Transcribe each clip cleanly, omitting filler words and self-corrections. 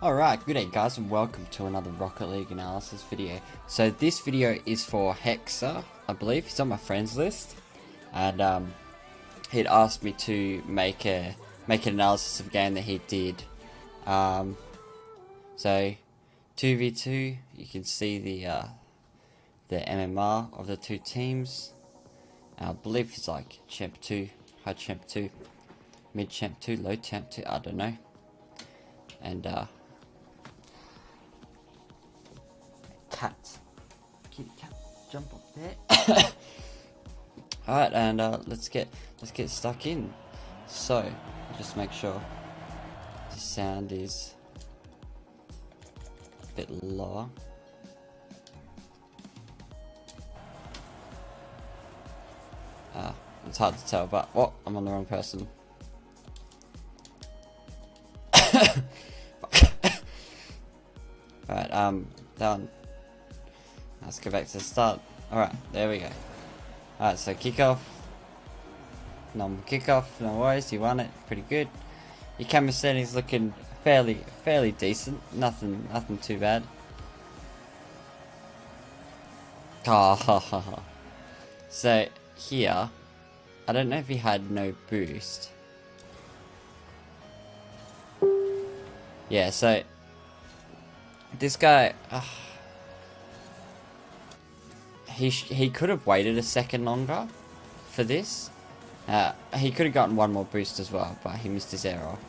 Alright, good day guys and welcome to another Rocket League analysis video. So this video is for Hexa, I believe. He's on my friends list. And he'd asked me to make an analysis of a game that he did. So 2v2, you can see the MMR of the two teams. I believe he's like Champ 2, High Champ 2, Mid Champ 2, Low Champ 2, I don't know. And kitty cat, jump up there. Alright, and let's get stuck in. So just make sure the sound is a bit lower. It's hard to tell, but I'm on the wrong person. Alright, done. Let's go back to the start. Alright, there we go. Alright, so kickoff. Kickoff, no worries, you won it. Pretty good. Your camera settings looking fairly decent. Nothing too bad. So here, I don't know if he had no boost. Yeah, so this guy, he could have waited a second longer for this. He could have gotten one more boost as well, but he missed his arrow.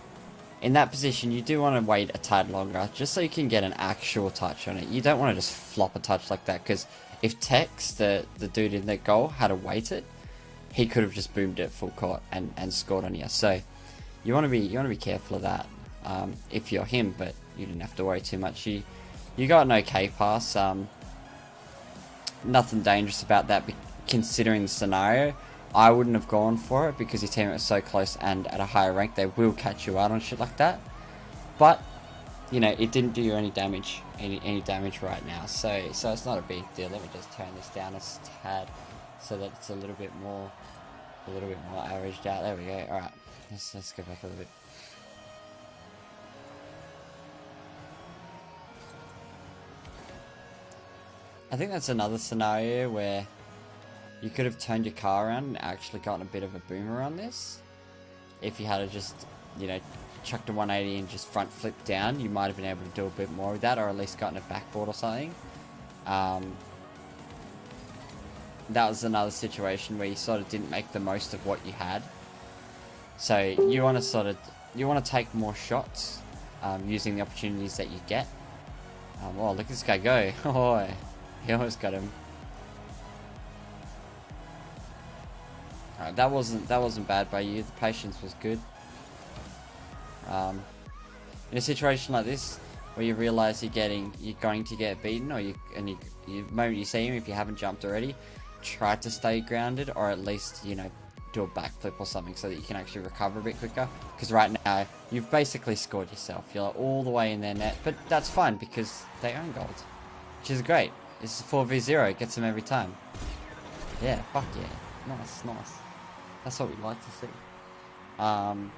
In that position, you do want to wait a tad longer, just so you can get an actual touch on it. You don't want to just flop a touch like that, because if Tex, the dude in the goal, had waited, he could have just boomed it full court and scored on you. So you want to be careful of that. If you're him, but you didn't have to worry too much. You got an okay pass. Nothing dangerous about that, considering the scenario. I wouldn't have gone for it because your teammate was so close, and at a higher rank they will catch you out on shit like that. But you know, it didn't do you any damage, any damage right now. So it's not a big deal. Let me just turn this down a tad so that it's a little bit more averaged out. There we go. All right, let's go back a little bit. I think that's another scenario where you could have turned your car around and actually gotten a bit of a boomer on this. If you had just, you know, chucked a 180 and just front flipped down, you might have been able to do a bit more with that, or at least gotten a backboard or something. That was another situation where you sort of didn't make the most of what you had. So you want to take more shots using the opportunities that you get. Oh, look at this guy go! Oh, he almost got him. Alright, that wasn't bad by you. The patience was good. In a situation like this, where you realise you're going to get beaten, or the moment you see him, if you haven't jumped already, try to stay grounded, or at least, you know, do a backflip or something so that you can actually recover a bit quicker. Because right now you've basically scored yourself. You're like all the way in their net, but that's fine because they own gold, which is great. This is 4v0, it gets them every time. Yeah, fuck yeah, nice. That's what we'd like to see. Hold on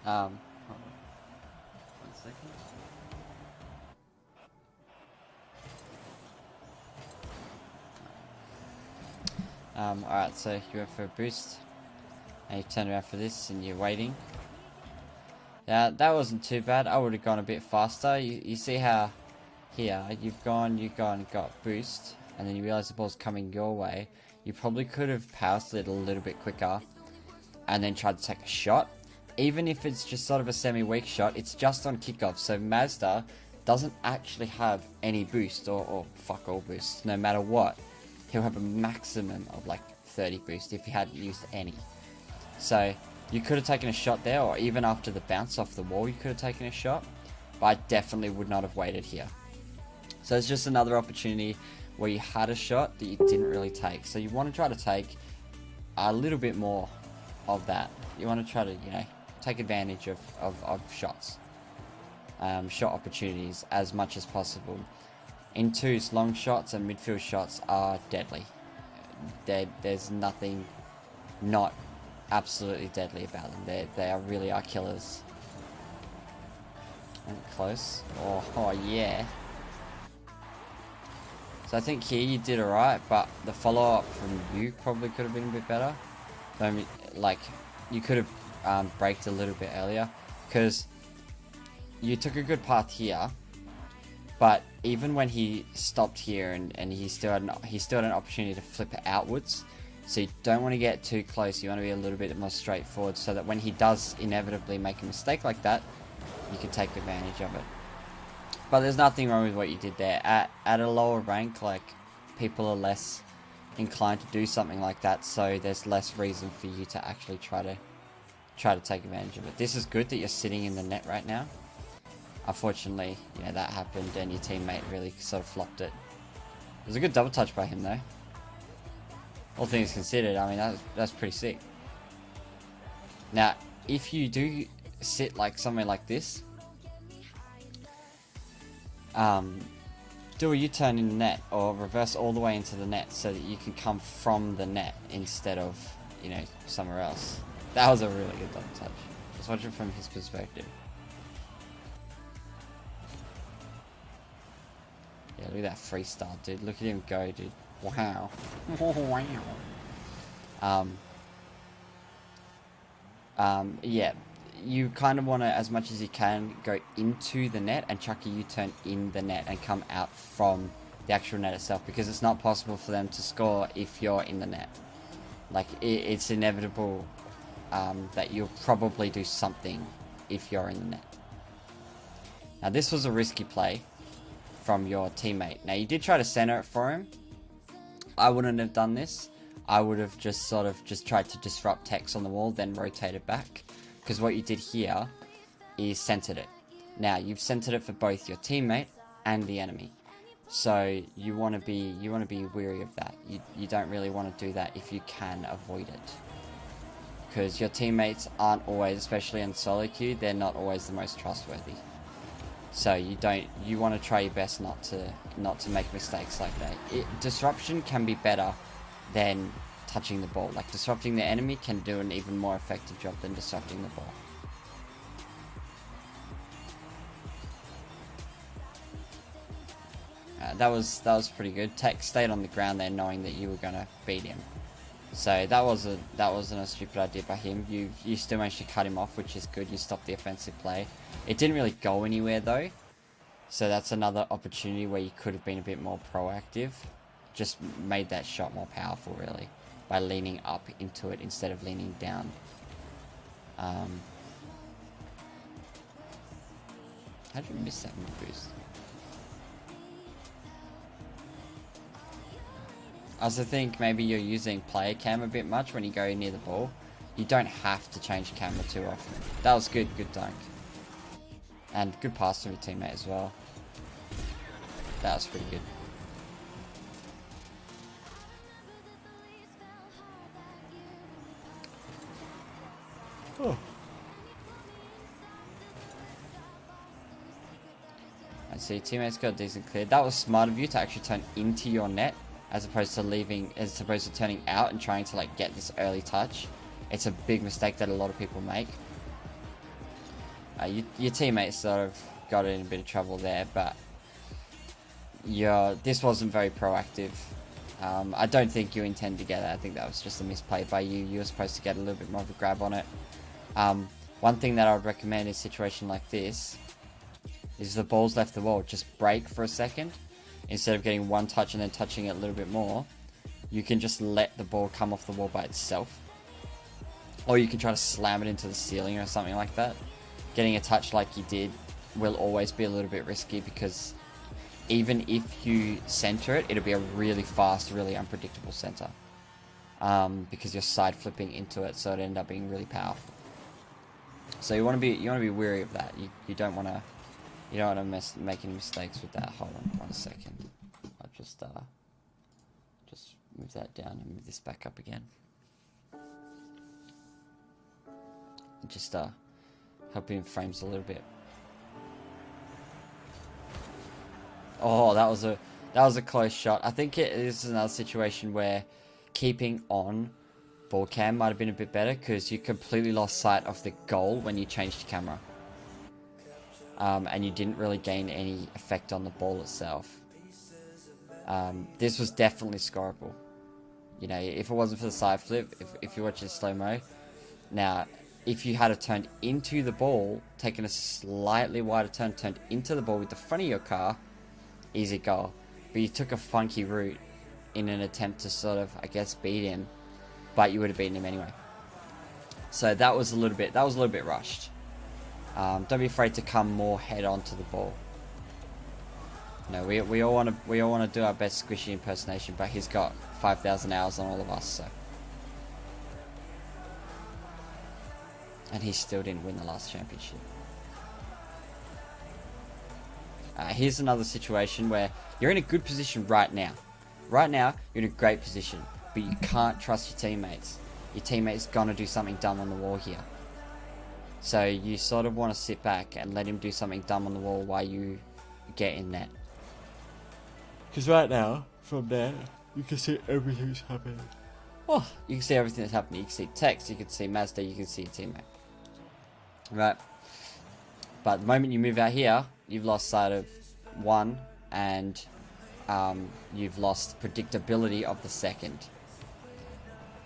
1 second. Alright, so you went for a boost, and you turn around for this, and you're waiting. Yeah, that wasn't too bad. I would have gone a bit faster. You see how here you've gone and got boost, and then you realize the ball's coming your way. You probably could have power slid a little bit quicker, and then tried to take a shot. Even if it's just sort of a semi-weak shot, it's just on kickoff, so Mazda doesn't actually have any boost, or fuck all boost. No matter what, he'll have a maximum of like 30 boost if he hadn't used any. So you could have taken a shot there, or even after the bounce off the wall you could have taken a shot, but I definitely would not have waited here. So it's just another opportunity where you had a shot that you didn't really take. So you want to try to take a little bit more of that. You want to try to, you know, take advantage of shots. Shot opportunities as much as possible. In twos, long shots and midfield shots are deadly. There's nothing not absolutely deadly about them. They really are killers. And close. Oh yeah. So I think here you did alright, but the follow-up from you probably could have been a bit better. I mean, like, you could have braked a little bit earlier, because you took a good path here, but even when he stopped here and he still had an opportunity to flip it outwards, so you don't want to get too close. You want to be a little bit more straightforward, so that when he does inevitably make a mistake like that, you can take advantage of it. But there's nothing wrong with what you did there. At a lower rank, like, people are less inclined to do something like that, so there's less reason for you to actually try to take advantage of it. This is good that you're sitting in the net right now. Unfortunately, you know, that happened and your teammate really sort of flopped it. It was a good double touch by him though. All things considered, I mean, that's pretty sick. Now, if you do sit like somewhere like this, do a U-turn in the net, or reverse all the way into the net, so that you can come from the net instead of, you know, somewhere else. That was a really good double touch. Just watch it from his perspective. Yeah, look at that freestyle, dude. Look at him go, dude. Wow. Wow. Yeah. You kind of want to, as much as you can, go into the net and chuck a U-turn in the net and come out from the actual net itself, because it's not possible for them to score if you're in the net. Like, it's inevitable that you'll probably do something if you're in the net. Now, this was a risky play from your teammate. Now, you did try to center it for him. I wouldn't have done this. I would have just sort of tried to disrupt hex on the wall, then rotated back. Because what you did here is centered it. Now, you've centered it for both your teammate and the enemy. So you want to be wary of that. You don't really want to do that if you can avoid it. Because your teammates aren't always, especially in solo queue, they're not always the most trustworthy. So you want to try your best not to make mistakes like that. Disruption can be better than touching the ball. Like, disrupting the enemy can do an even more effective job than disrupting the ball. That was pretty good. Tech stayed on the ground there, knowing that you were gonna beat him. So that wasn't a stupid idea by him. You still managed to cut him off, which is good. You stopped the offensive play. It didn't really go anywhere though, so that's another opportunity where you could have been a bit more proactive. Just made that shot more powerful, really, by leaning up into it instead of leaning down. How did you miss that move boost? I also think maybe you're using player cam a bit much when you go near the ball. You don't have to change camera too often. That was good dunk. And good pass from your teammate as well. That was pretty good. Oh. I see, teammates got decent clear. That was smart of you to actually turn into your net, as opposed to turning out and trying to like get this early touch. It's a big mistake that a lot of people make. Your teammates sort of got in a bit of trouble there, but this wasn't very proactive. I don't think you intend to get it. I think that was just a misplay by you. You were supposed to get a little bit more of a grab on it. One thing that I would recommend in a situation like this is the ball's left the wall, just break for a second. Instead of getting one touch and then touching it a little bit more, you can just let the ball come off the wall by itself. Or you can try to slam it into the ceiling or something like that. Getting a touch like you did will always be a little bit risky, because even if you center it, it'll be a really fast, really unpredictable center. Because you're side flipping into it, so it end up being really powerful. So you want to be wary of that. You don't want to make any mistakes with that. Hold on 1 second. I'll just move that down and move this back up again. Just help it in frames a little bit. Oh, that was a close shot. I think this is another situation where keeping on ball cam might have been a bit better, because you completely lost sight of the goal when you changed camera. And you didn't really gain any effect on the ball itself. This was definitely scoreable. You know, if it wasn't for the side flip, if you watch it slow-mo. Now, if you had turned into the ball, taken a slightly wider turn, turned into the ball with the front of your car, easy goal. But you took a funky route in an attempt to sort of, I guess, beat him, but you would have beaten him anyway. So that was a little bit rushed. Don't be afraid to come more head on to the ball. No, we all want to do our best Squishy impersonation, but he's got 5,000 hours on all of us, so. And he still didn't win the last championship. Here's another situation where you're in a good position right now. Right now, you're in a great position, but you can't trust your teammates. Your teammate's gonna do something dumb on the wall here. So you sort of want to sit back and let him do something dumb on the wall while you get in net. Because right now, from there, you can see everything that's happening. Well, you can see everything that's happening. You can see text, you can see Mazda, you can see your teammate. Right? But the moment you move out here, you've lost sight of one, and you've lost predictability of the second.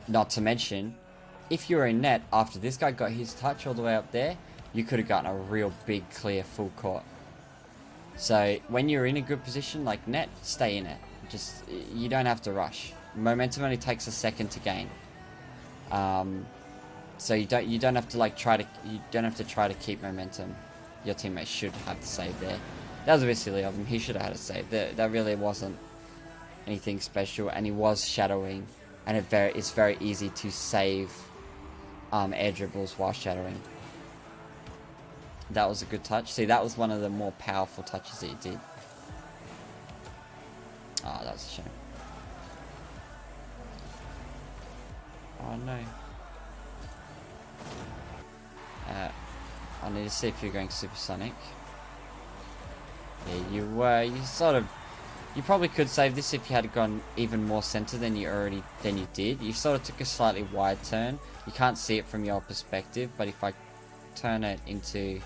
Not to mention, if you were in net after this guy got his touch all the way up there, you could have gotten a real big, clear, full court. So when you're in a good position like net, stay in it. Just, you don't have to rush. Momentum only takes a second to gain. So you don't have to try to keep momentum. Your teammate should have the save there. That was a bit silly of him. He should have had a save. That really wasn't anything special, and he was shadowing, and it's very easy to save air dribbles while shadowing. That was a good touch. See, that was one of the more powerful touches that he did. Oh, that was a shame. Oh no. I need to see if you're going supersonic. Yeah, you were. You probably could save this if you had gone even more center than you did. You sort of took a slightly wide turn. You can't see it from your perspective, but if I turn it into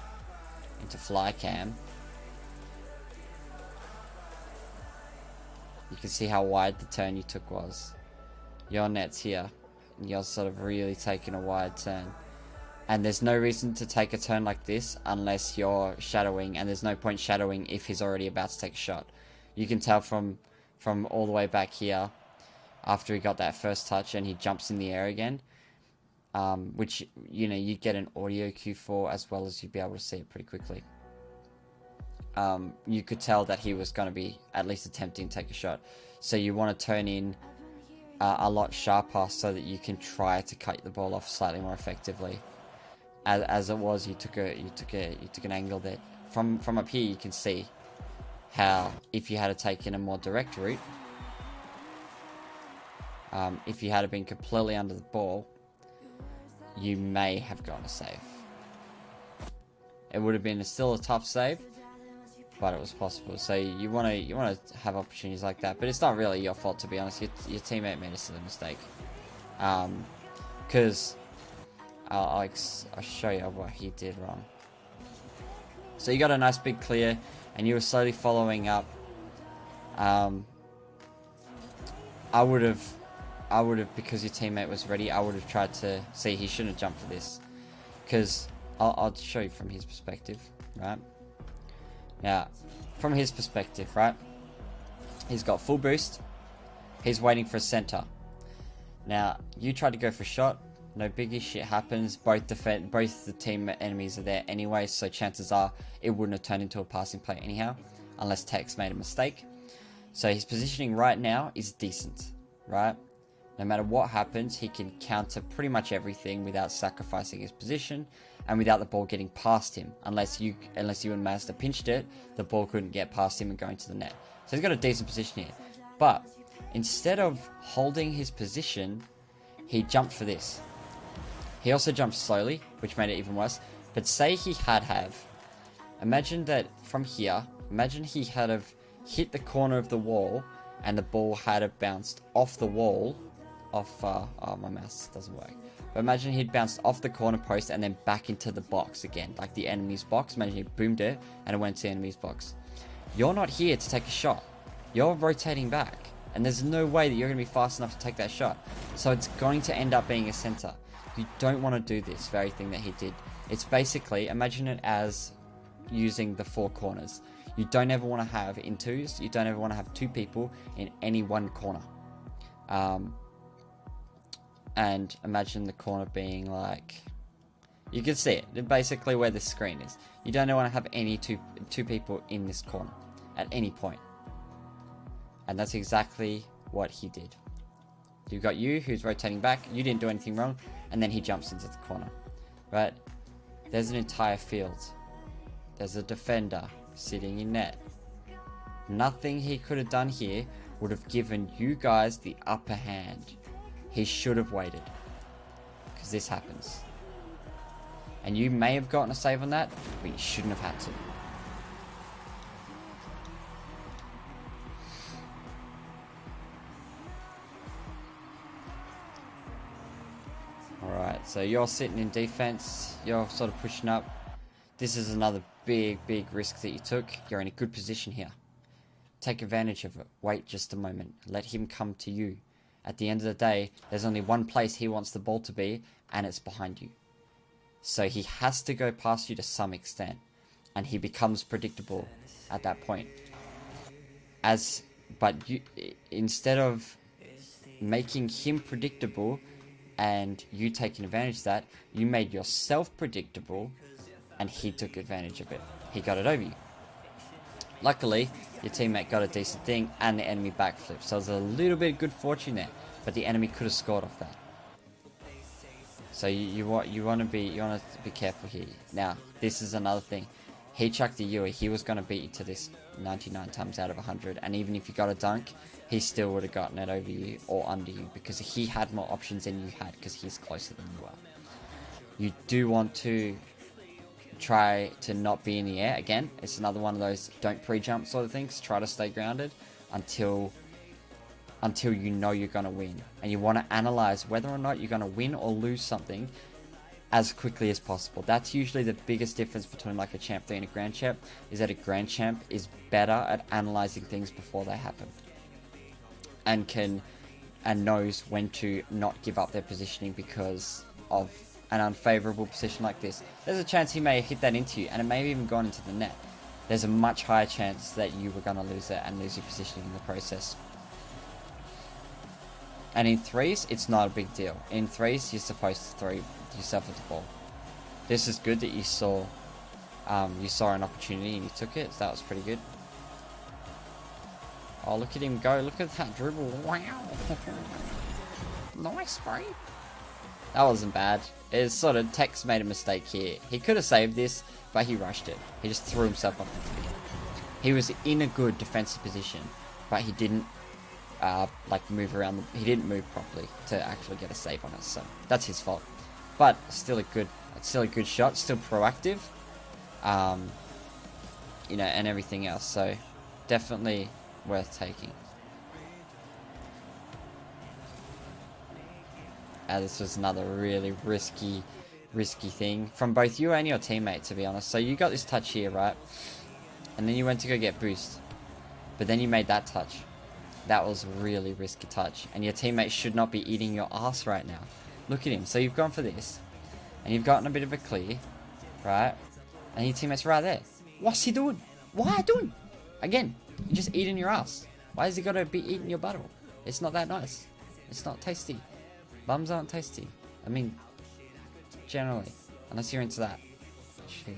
fly cam, you can see how wide the turn you took was. Your net's here, and you're sort of really taking a wide turn. And there's no reason to take a turn like this unless you're shadowing, and there's no point shadowing if he's already about to take a shot. You can tell from all the way back here, after he got that first touch and he jumps in the air again, which, you know, you get an audio cue for, as well as you'd be able to see it pretty quickly. You could tell that he was going to be at least attempting to take a shot. So you want to turn in a lot sharper so that you can try to cut the ball off slightly more effectively. As it was, you took an angle that from up here you can see how, if you had taken a more direct route, if you had been completely under the ball, you may have gotten a save. It would have been still a tough save, but it was possible. So you want to have opportunities like that, but it's not really your fault, to be honest. Your teammate made a silly mistake, because I'll show you what he did wrong. So you got a nice big clear, and you were slowly following up. I would have, because your teammate was ready, I would have tried to see. He shouldn't have jumped for this, because I'll show you from his perspective, right? Now, from his perspective, right? He's got full boost. He's waiting for a center. Now, you tried to go for a shot. No biggie, shit happens. Both the team enemies are there anyway, so chances are it wouldn't have turned into a passing play anyhow, unless Tex made a mistake. So his positioning right now is decent, right? No matter what happens, he can counter pretty much everything without sacrificing his position and without the ball getting past him. Unless you and Mazda pinched it, the ball couldn't get past him and go into the net. So he's got a decent position here. But instead of holding his position, he jumped for this. He also jumped slowly, which made it even worse. But say he imagine that from here, imagine he had hit the corner of the wall and the ball had bounced off the wall oh, my mouse doesn't work. But imagine he'd bounced off the corner post and then back into the box again, like the enemy's box. Imagine he boomed it and it went to the enemy's box. You're not here to take a shot. You're rotating back, and there's no way that you're going to be fast enough to take that shot. So it's going to end up being a center. You don't want to do this very thing that he did. It's basically, imagine it as using the 4 corners. You don't ever want to have in twos. You don't ever want to have 2 people in any one corner. And imagine the corner being like, you can see it, basically where the screen is. You don't want to have any two people in this corner at any point. And that's exactly what he did. You've got you, who's rotating back. You didn't do anything wrong. And then he jumps into the corner. Right? There's an entire field. There's a defender sitting in net. Nothing he could have done here would have given you guys the upper hand. He should have waited. Because this happens. And you may have gotten a save on that, but you shouldn't have had to. Alright, so you're sitting in defense. You're sort of pushing up. This is another big risk that you took. You're in a good position here. Take advantage of it. Wait just a moment. Let him come to you. At the end of the day, there's only one place he wants the ball to be, and it's behind you. So he has to go past you to some extent, and he becomes predictable at that point. But you, instead of making him predictable and you taking advantage of that, you made yourself predictable, and he took advantage of it. He got it over you. Luckily, your teammate got a decent thing, and the enemy backflipped. So there's a little bit of good fortune there, but the enemy could have scored off that. So you want to be careful here. Now, this is another thing. He chucked a Yui. He was going to beat you to this 99 times out of 100, and even if you got a dunk, he still would have gotten it over you or under you, because he had more options than you had, because he's closer than you are. You do want to try to not be in the air. Again, it's another one of those don't pre-jump sort of things. Try to stay grounded until you know you're going to win. And you want to analyze whether or not you're going to win or lose something as quickly as possible. That's usually the biggest difference between like a champ 3 and a grand champ, is that a grand champ is better at analyzing things before they happen. And knows when to not give up their positioning because of an unfavorable position like this. There's a chance he may have hit that into you, and it may have even gone into the net. There's a much higher chance that you were going to lose it and lose your positioning in the process. And in threes, it's not a big deal. In threes, you're supposed to throw yourself at the ball. This is good that you saw an opportunity and you took it. So that was pretty good. Oh, look at him go. Look at that dribble. Wow. Nice, bro. That wasn't bad. It's sort of, Tex made a mistake here. He could have saved this, but he rushed it. He just threw himself up into the game. He was in a good defensive position, but he didn't move around. He didn't move properly to actually get a save on us. So that's his fault. But still a good shot. Still proactive. And everything else. So definitely worth taking. This was another really risky thing from both you and your teammate, to be honest. So you got this touch here, right? And then you went to go get boost. But then you made that touch. That was a really risky touch. And your teammate should not be eating your ass right now. Look at him. So you've gone for this. And you've gotten a bit of a clear. Right? And your teammate's right there. What's he doing? What are you doing? Again, you're just eating your ass. Why has he got to be eating your butthole? It's not that nice. It's not tasty. Bums aren't tasty. I mean, generally. Unless you're into that.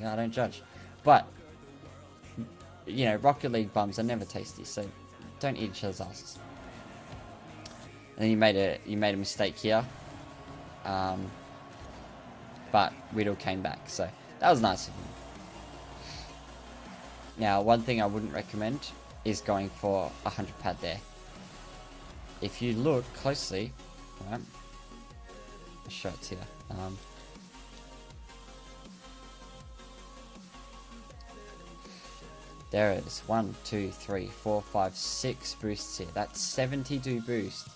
I don't judge. But, Rocket League bums are never tasty. So don't eat each other's asses. And then you made a mistake here. But Whittle came back. So that was nice of him. Now, one thing I wouldn't recommend is going for 100 pad there. If you look closely, right? The shots here. There it is. 1, 2, 3, 4, 5, 6 boosts here. That's 72 boost.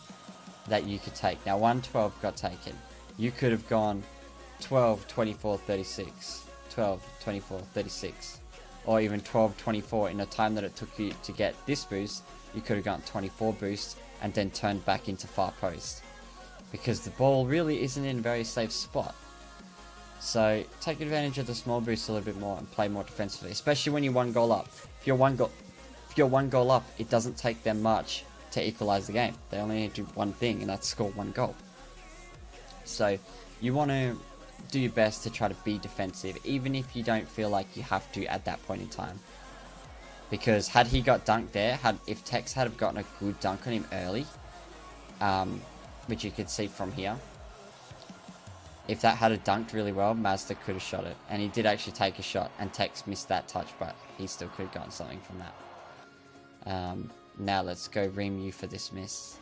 that you could take. Now 112 got taken. You could have gone 12, 24, 36, 12, 24, 36, or even 12, 24 in the time that it took you to get this boost. You could have gotten 24 boost and then turned back into far post, because the ball really isn't in a very safe spot. So take advantage of the small boost a little bit more and play more defensively, especially when you're 1 goal up. If you're one goal up, it doesn't take them much to equalize the game. They only need to do one thing, and that's score 1 goal. So you want to do your best to try to be defensive, even if you don't feel like you have to at that point in time. Because had he got dunked there, if Tex had gotten a good dunk on him early, which you could see from here, if that had dunked really well, Mazda could have shot it. And he did actually take a shot, and Tex missed that touch, but he still could have gotten something from that. Now let's go ream you for this miss.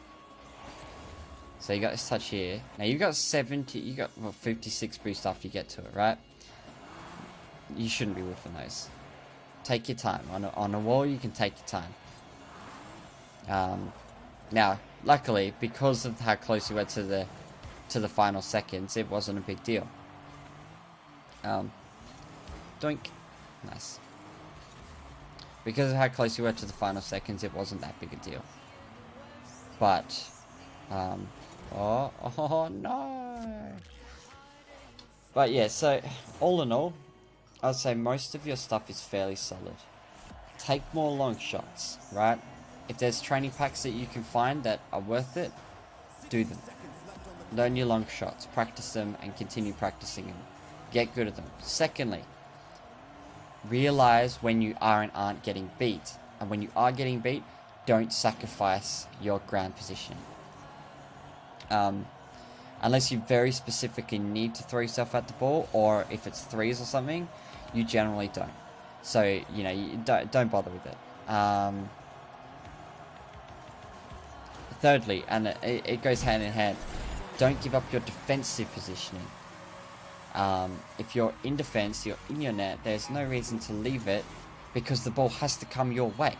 So you got this touch here. Now you got 56 boost after you get to it, right? You shouldn't be whiffing those. Take your time. On a wall, you can take your time. Now, luckily, because of how close you were to the final seconds, it wasn't a big deal. Doink. Nice. Because of how close you were to the final seconds, it wasn't that big a deal. But, oh no! But yeah, so, all in all, I'd say most of your stuff is fairly solid. Take more long shots, right? If there's training packs that you can find that are worth it, do them. Learn your long shots, practice them, and continue practicing them. Get good at them. Secondly, realize when you are and aren't getting beat. And when you are getting beat, don't sacrifice your ground position. Unless you very specifically need to throw yourself at the ball, or if it's threes or something, you generally don't. So, you know, you don't bother with it. Thirdly, and it goes hand in hand, don't give up your defensive positioning. If you're in defense, you're in your net, there's no reason to leave it, because the ball has to come your way.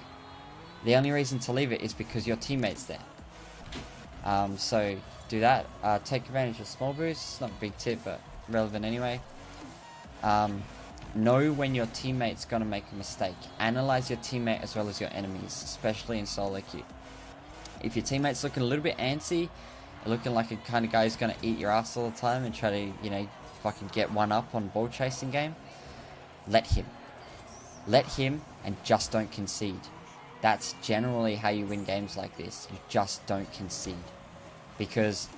The only reason to leave it is because your teammate's there. So do that. Take advantage of small boosts. Not a big tip, but relevant anyway. Know when your teammate's going to make a mistake. Analyze your teammate as well as your enemies, especially in solo queue. If your teammate's looking a little bit antsy, looking like a kind of guy who's going to eat your ass all the time and try to, you know, fucking get one up on ball chasing game, let him. Let him, and just don't concede. That's generally how you win games like this. You just don't concede. Because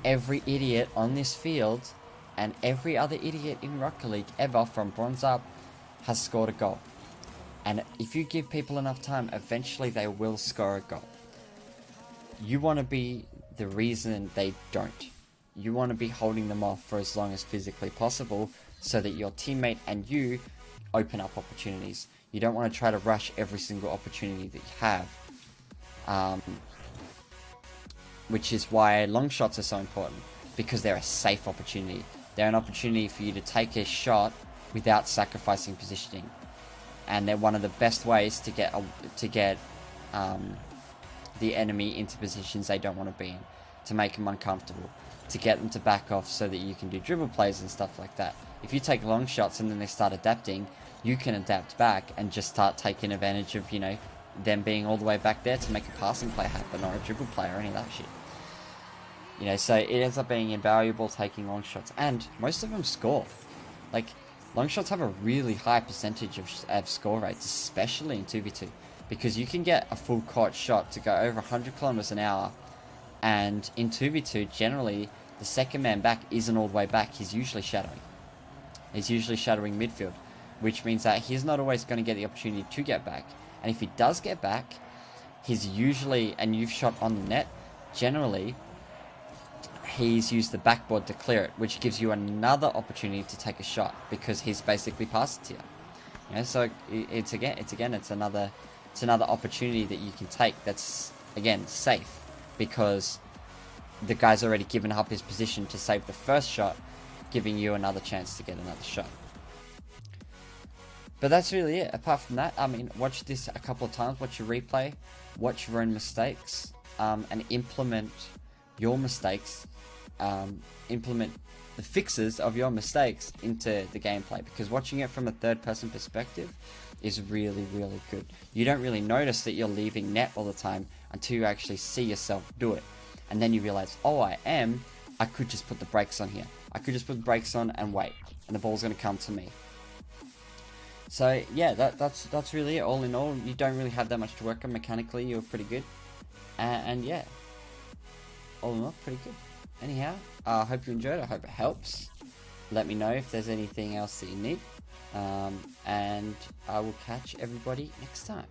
every idiot on this field, and every other idiot in Rocket League ever from bronze up, has scored a goal. And if you give people enough time, eventually they will score a goal. You want to be the reason they don't. You want to be holding them off for as long as physically possible, so that your teammate and you open up opportunities. You don't want to try to rush every single opportunity that you have. Which is why long shots are so important, because they're a safe opportunity. They're an opportunity for you to take a shot without sacrificing positioning. And they're one of the best ways to get the enemy into positions they don't want to be in, to make them uncomfortable, to get them to back off so that you can do dribble plays and stuff like that. If you take long shots and then they start adapting, you can adapt back and just start taking advantage of, you know, them being all the way back there to make a passing play happen, or a dribble play, or any of that shit. You know, so it ends up being invaluable taking long shots, and most of them score. Like, long shots have a really high percentage of score rates, especially in 2v2, because you can get a full court shot to go over 100 kilometers an hour, and in 2v2, generally, the second man back isn't all the way back. He's usually shadowing. He's usually shadowing midfield, which means that he's not always going to get the opportunity to get back. And if he does get back, he's usually, and you've shot on the net, generally, he's used the backboard to clear it, which gives you another opportunity to take a shot, because he's basically passed it to you. You know, so it's another opportunity that you can take that's, again, safe, because the guy's already given up his position to save the first shot, giving you another chance to get another shot. But that's really it. Apart from that, I mean, watch this a couple of times, watch your replay, watch your own mistakes, and implement your mistakes, implement the fixes of your mistakes into the gameplay, because watching it from a third person perspective is really, really good. You don't really notice that you're leaving net all the time until you actually see yourself do it, and then you realize, oh, I could just put the brakes on here. I could just put the brakes on and wait, and the ball's going to come to me. So yeah, that's really it. All in all, you don't really have that much to work on. Mechanically, you're pretty good, and yeah, all in all, pretty good. Anyhow, I hope you enjoyed. I hope it helps. Let me know if there's anything else that you need, and I will catch everybody next time.